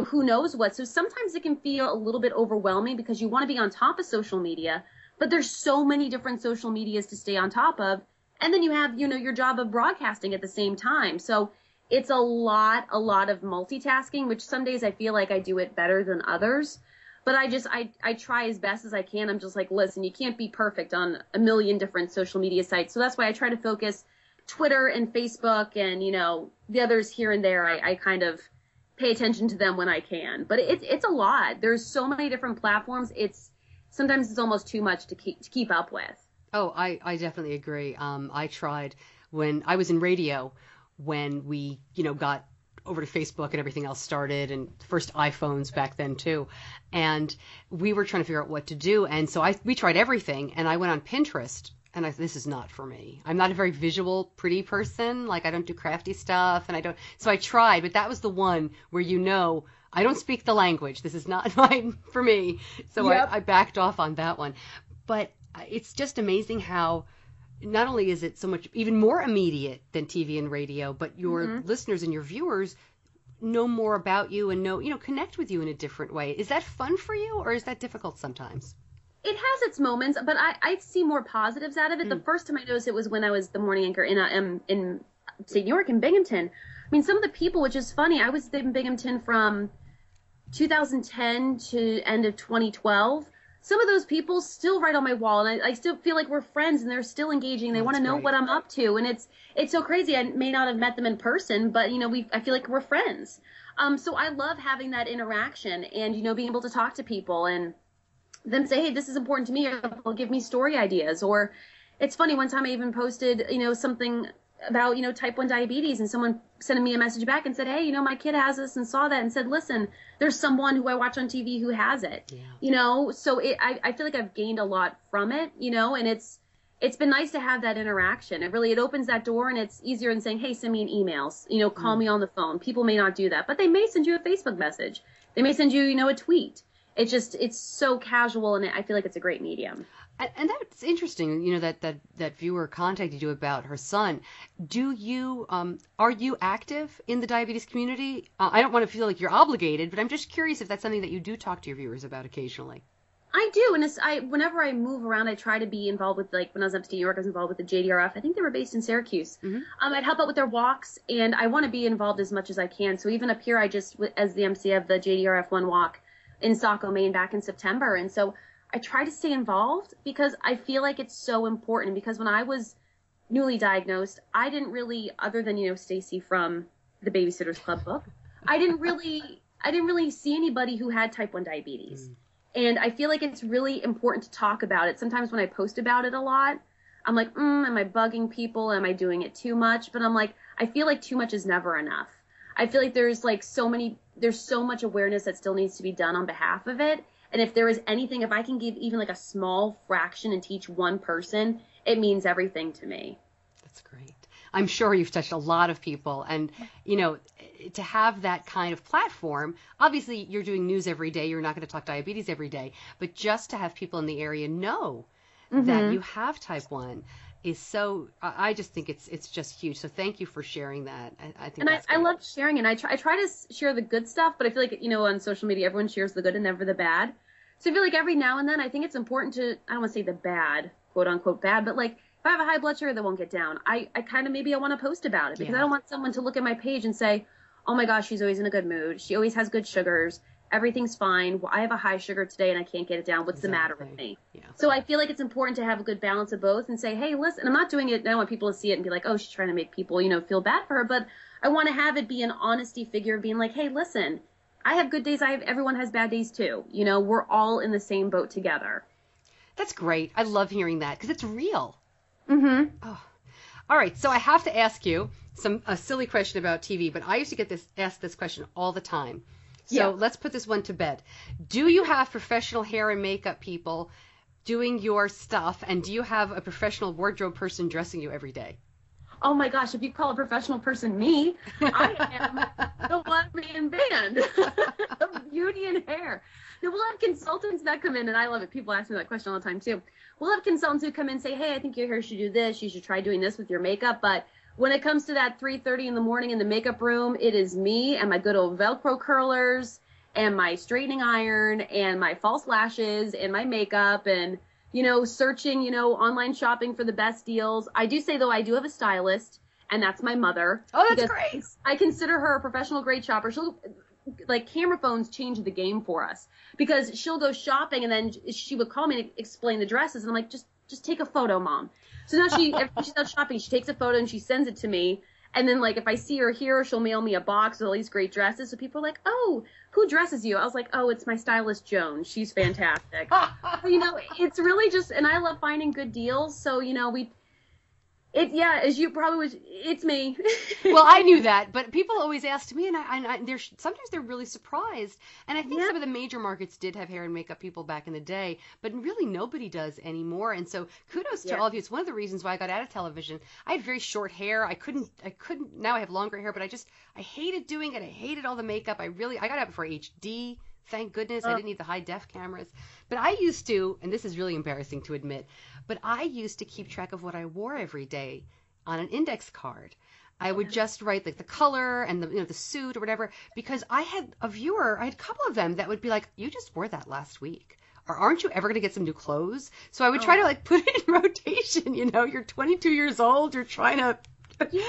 who knows what. So sometimes it can feel a little bit overwhelming because you want to be on top of social media, but there's so many different social medias to stay on top of. And then you have, your job of broadcasting at the same time. So it's a lot of multitasking, which some days I feel like I do it better than others. But I try as best as I can. I'm just like, listen, you can't be perfect on a million different social media sites. So that's why I try to focus Twitter and Facebook and, the others here and there. I kind of pay attention to them when I can, but it's a lot. There's so many different platforms. Sometimes it's almost too much to keep up with. Oh, I definitely agree. I tried when I was in radio, when we, got over to Facebook and everything else started, and first iPhones back then too. And we were trying to figure out what to do. And so we tried everything, and I went on Pinterest. And this is not for me. I'm not a very visual, pretty person. I don't do crafty stuff, and so I tried, but that was the one where I don't speak the language. This is not for me. So yep. I backed off on that one. But it's just amazing how not only is it so much even more immediate than TV and radio, but your listeners and your viewers know more about you and connect with you in a different way. Is that fun for you, or is that difficult sometimes? It has its moments, but I see more positives out of it. The first time I noticed it was when I was the morning anchor in upstate New York, in Binghamton. I mean, some of the people, which is funny, I was in Binghamton from 2010 to end of 2012. Some of those people still write on my wall, and I still feel like we're friends, and they're still engaging. They want to know what I'm up to, and it's so crazy. I may not have met them in person, but I feel like we're friends. So I love having that interaction, and being able to talk to people and them say, hey, this is important to me, or they'll give me story ideas. Or it's funny, one time I even posted, something about, type 1 diabetes, and someone sent me a message back and said, hey, my kid has this, and saw that and said, listen, there's someone who I watch on TV who has it, so I feel like I've gained a lot from it, and it's been nice to have that interaction. It opens that door, and it's easier than saying, hey, send me an email, call me on the phone. People may not do that, but they may send you a Facebook message. They may send you, a tweet. It's so casual, and I feel like it's a great medium. And that's interesting, that viewer contacted you about her son. Are you active in the diabetes community? I don't want to feel like you're obligated, but I'm just curious if that's something that you do talk to your viewers about occasionally. I do, and whenever I move around, I try to be involved with, when I was up to New York, I was involved with the JDRF. I think they were based in Syracuse. I'd help out with their walks, and I want to be involved as much as I can. So even up here, I just, as the MC of the JDRF One Walk in Saco, Maine, back in September. And so I try to stay involved because I feel like it's so important, because when I was newly diagnosed, I didn't really, other than, Stacy from the Babysitter's Club book, I didn't really I didn't really see anybody who had type 1 diabetes. And I feel like it's really important to talk about it. Sometimes when I post about it a lot, I'm like, am I bugging people? Am I doing it too much? But I'm like, I feel like too much is never enough. I feel like there's so much awareness that still needs to be done on behalf of it. And if there is anything, if I can give even like a small fraction and teach one person, it means everything to me. That's great. I'm sure you've touched a lot of people. And, you know, to have that kind of platform, obviously you're doing news every day. You're not going to talk diabetes every day. But just to have people in the area know that you have type 1 is so, I just think it's just huge. So thank you for sharing that. I think that's great. I love sharing, and I try to share the good stuff, but I feel like, you know, on social media, everyone shares the good and never the bad. So I feel like every now and then, I think it's important to, I don't want to say the bad, quote unquote bad, but like if I have a high blood sugar that won't get down, I kind of maybe I want to post about it because I don't want someone to look at my page and say, oh my gosh, she's always in a good mood. She always has good sugars. Everything's fine. Well, I have a high sugar today and I can't get it down. What's the matter with me? Yeah. So I feel like it's important to have a good balance of both and say, hey, listen, I'm not doing it. I don't want people to see it and be like, oh, she's trying to make people, you know, feel bad for her. But I want to have it be an honesty figure of being like, hey, listen, I have good days. Everyone has bad days too. You know, we're all in the same boat together. That's great. I love hearing that because it's real. Mm-hmm. Oh. All right. So I have to ask you a silly question about TV, but I used to get asked this question all the time. So let's put this one to bed. Do you have professional hair and makeup people doing your stuff? And do you have a professional wardrobe person dressing you every day? Oh my gosh, if you call a professional person me, I am the one-man band of beauty and hair. Now, we'll have consultants that come in, and I love it. People ask me that question all the time, too. We'll have consultants who come in and say, hey, I think your hair should do this. You should try doing this with your makeup. But when it comes to that 3:30 in the morning in the makeup room, it is me and my good old Velcro curlers and my straightening iron and my false lashes and my makeup and, you know, searching, you know, online shopping for the best deals. I do say, though, I do have a stylist, and that's my mother. Oh, that's great. I consider her a professional grade shopper. She'll, like, camera phones change the game for us because she'll go shopping and then she would call me to explain the dresses. And I'm like, just take a photo, Mom. So now if she's out shopping, she takes a photo and she sends it to me. And then, like, if I see her here, she'll mail me a box with all these great dresses. So people are like, oh, who dresses you? I was like, oh, it's my stylist, Joan. She's fantastic. You know, it's really just, and I love finding good deals. So, you know, as you probably was, it's me. Well, I knew that, but people always asked me, and sometimes they're really surprised. And I think some of the major markets did have hair and makeup people back in the day, but really nobody does anymore. And so kudos to all of you. It's one of the reasons why I got out of television. I had very short hair. I couldn't, now I have longer hair, but I hated doing it. I hated all the makeup. I got out before HD. Thank goodness I didn't need the high def cameras. But I used to, and this is really embarrassing to admit, but I used to keep track of what I wore every day on an index card. I would just write like the color and the suit or whatever, because I had a couple of them that would be like, you just wore that last week. Or aren't you ever going to get some new clothes? So I would try to like put it in rotation. You know, you're 22 years old. You're trying to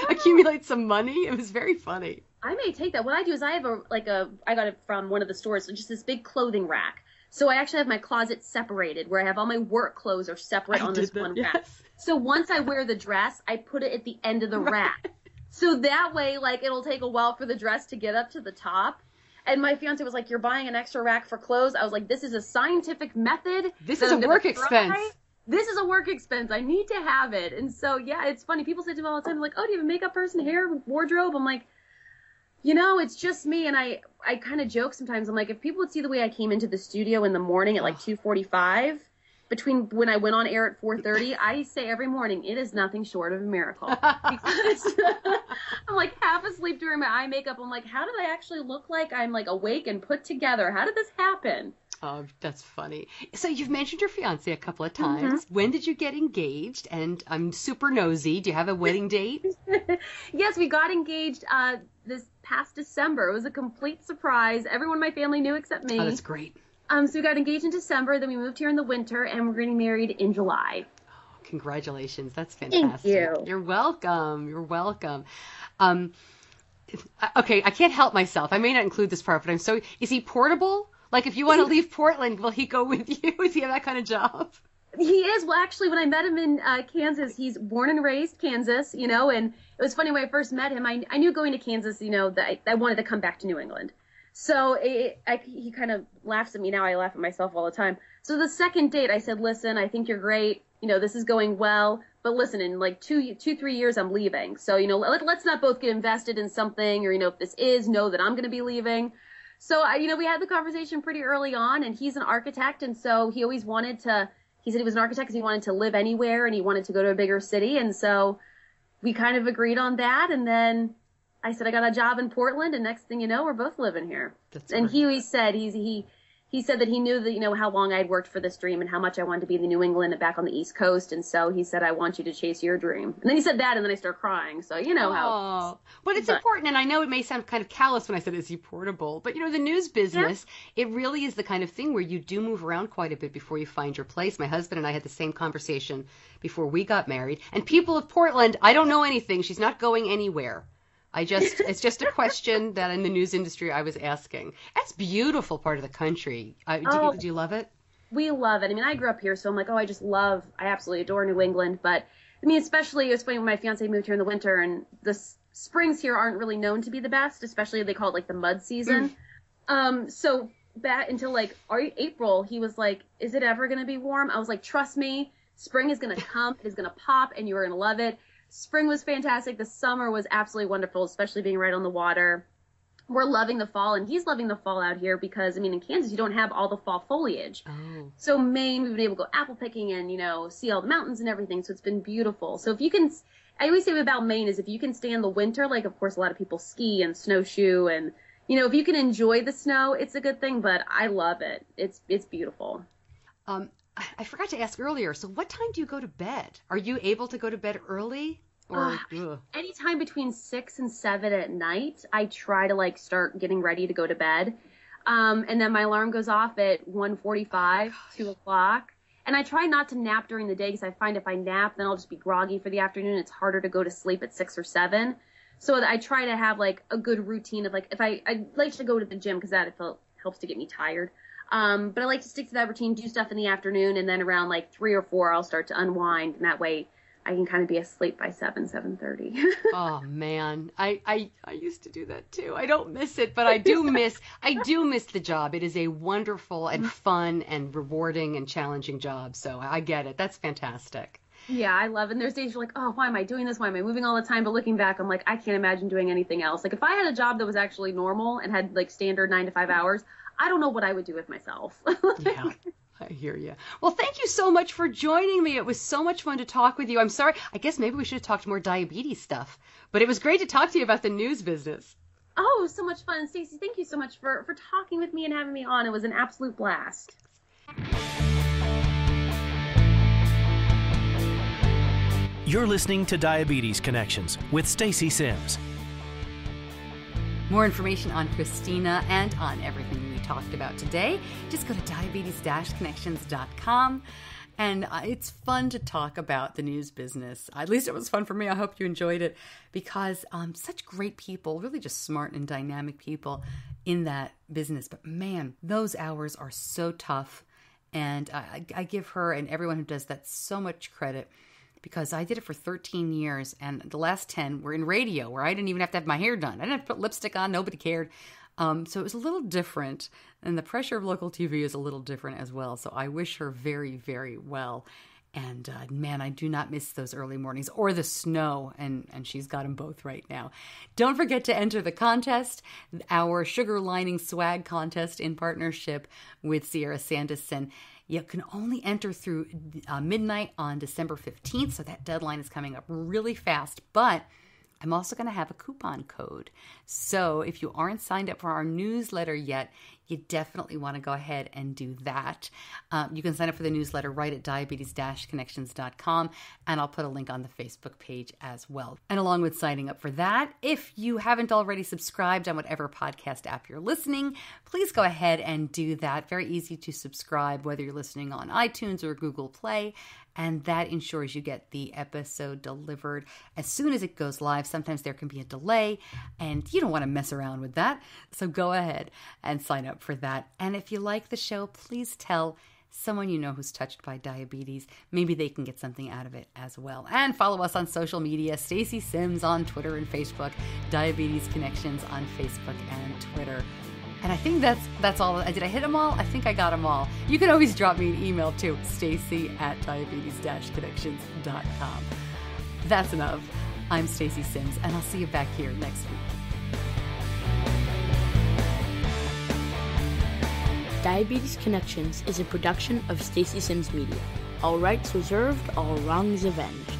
accumulate some money. It was very funny. I may take that. What I do is I have I got it from one of the stores, so just this big clothing rack. So I actually have my closet separated where I have all my work clothes are separate on this one rack. So once I wear the dress, I put it at the end of the rack. So that way, like, it'll take a while for the dress to get up to the top. And my fiance was like, you're buying an extra rack for clothes? I was like, this is a scientific method. This is a work expense. This is a work expense. I need to have it. And so, yeah, it's funny. People say to me all the time, like, oh, do you have a makeup person, hair, wardrobe? I'm like, you know, it's just me. And I kind of joke sometimes. I'm like, if people would see the way I came into the studio in the morning at like 2:45, between when I went on air at 4:30, I say every morning, it is nothing short of a miracle. Because I'm like half asleep during my eye makeup. I'm like, how did I actually look like I'm like awake and put together? How did this happen? Oh, that's funny. So you've mentioned your fiance a couple of times. When did you get engaged? And I'm super nosy. Do you have a wedding date? Yes, we got engaged this past December. It was a complete surprise. Everyone in my family knew except me. Oh, that's great. So we got engaged in December. Then we moved here in the winter, and we're getting married in July. Oh, congratulations. That's fantastic. Thank you. You're welcome. You're welcome. Okay, I can't help myself. I may not include this part, but is he portable? Like, if you want to leave Portland, will he go with you? Does he have that kind of job? He is. Well, actually, when I met him in Kansas, he's born and raised Kansas, you know, and it was funny when I first met him. I knew going to Kansas, you know, that I wanted to come back to New England. So he kind of laughs at me now. I laugh at myself all the time. So the second date, I said, listen, I think you're great. This is going well. But listen, in like 3 years, I'm leaving. So, let's not both get invested in something or, if this is, know that I'm going to be leaving. So, we had the conversation pretty early on, and he's an architect. And so he always wanted to, he said he was an architect because he wanted to live anywhere and he wanted to go to a bigger city. And so we kind of agreed on that. And then I said, I got a job in Portland, and next thing you know, we're both living here. And he always said, he said that he knew that, how long I'd worked for this dream and how much I wanted to be in the New England and back on the East Coast. And so he said, I want you to chase your dream. And then he said that, and then I started crying. So how. But it's important. And I know it may sound kind of callous when I said, is he portable? But, the news business, It really is the kind of thing where you do move around quite a bit before you find your place. My husband and I had the same conversation before we got married. And people of Portland, I don't know anything. She's not going anywhere. It's just a question that in the news industry I was asking. That's a beautiful part of the country. Do you love it? We love it. I mean, I grew up here, so I'm like, I absolutely adore New England. But I mean, especially it was funny when my fiance moved here in the winter, and the springs here aren't really known to be the best, especially they call it like the mud season. So back until like April, he was like, is it ever going to be warm? I was like, trust me, spring is going to come, it is going to pop, and you are going to love it. Spring was fantastic. The summer was absolutely wonderful, especially being right on the water. We're loving the fall, and he's loving the fall out here because, I mean, in Kansas, you don't have all the fall foliage. Oh. So Maine, we've been able to go apple picking and, see all the mountains and everything. So it's been beautiful. So if you can, I always say about Maine is if you can stand the winter, like, of course, a lot of people ski and snowshoe and, if you can enjoy the snow, it's a good thing, but I love it. It's beautiful. I forgot to ask earlier. So what time do you go to bed? Are you able to go to bed early? Or anytime between 6 and 7 at night, I try to start getting ready to go to bed. And then my alarm goes off at 1:45, 2 o'clock. And I try not to nap during the day because I find if I nap, then I'll just be groggy for the afternoon. It's harder to go to sleep at 6 or 7. So I try to have a good routine of if I like to go to the gym because that helps to get me tired. But I like to stick to that routine, do stuff in the afternoon, and then around 3 or 4, I'll start to unwind, and that way I can kind of be asleep by 7:30. Oh man, I used to do that too. I don't miss it, but I do miss the job. It is a wonderful and fun and rewarding and challenging job. So I get it. That's fantastic. Yeah, I love it. And there's days you're like, oh, why am I doing this? Why am I moving all the time? But looking back, I'm like, I can't imagine doing anything else. If I had a job that was actually normal and had standard 9 to 5 hours, I don't know what I would do with myself. Yeah. I hear you. Well, thank you so much for joining me. It was so much fun to talk with you. I'm sorry. I guess maybe we should have talked more diabetes stuff, but it was great to talk to you about the news business. Oh, it was so much fun. And Stacey, thank you so much for talking with me and having me on. It was an absolute blast. You're listening to Diabetes Connections with Stacey Sims. More information on Cristina and on everything we talked about today, just go to diabetes-connections.com. And it's fun to talk about the news business. At least it was fun for me. I hope you enjoyed it because such great people, really just smart and dynamic people in that business. But man, those hours are so tough. And I give her and everyone who does that so much credit, because I did it for 13 years, and the last 10 were in radio, where I didn't even have to have my hair done. I didn't have to put lipstick on. Nobody cared. So it was a little different, and the pressure of local TV is a little different as well. So I wish her very, very well. And man, I do not miss those early mornings or the snow, and she's got them both right now. Don't forget to enter the contest, our Sugar Lining Swag contest in partnership with Sierra Sandison. You can only enter through midnight on December 15th, so that deadline is coming up really fast. But I'm also going to have a coupon code. So if you aren't signed up for our newsletter yet, you definitely want to go ahead and do that. You can sign up for the newsletter right at diabetes-connections.com, and I'll put a link on the Facebook page as well. And along with signing up for that, if you haven't already subscribed on whatever podcast app you're listening, please go ahead and do that. Very easy to subscribe, whether you're listening on iTunes or Google Play, and that ensures you get the episode delivered as soon as it goes live. Sometimes there can be a delay, and you don't want to mess around with that. So go ahead and sign up for that. And if you like the show, please tell someone you know who's touched by diabetes. Maybe they can get something out of it as well. And follow us on social media, Stacey Sims on Twitter and Facebook, Diabetes Connections on Facebook and Twitter. And I think that's all. Did I hit them all? I think I got them all. You can always drop me an email too, stacy@diabetes-connections.com. That's enough. I'm Stacey Sims, and I'll see you back here next week. Diabetes Connections is a production of Stacey Sims Media. All rights reserved, all wrongs avenged.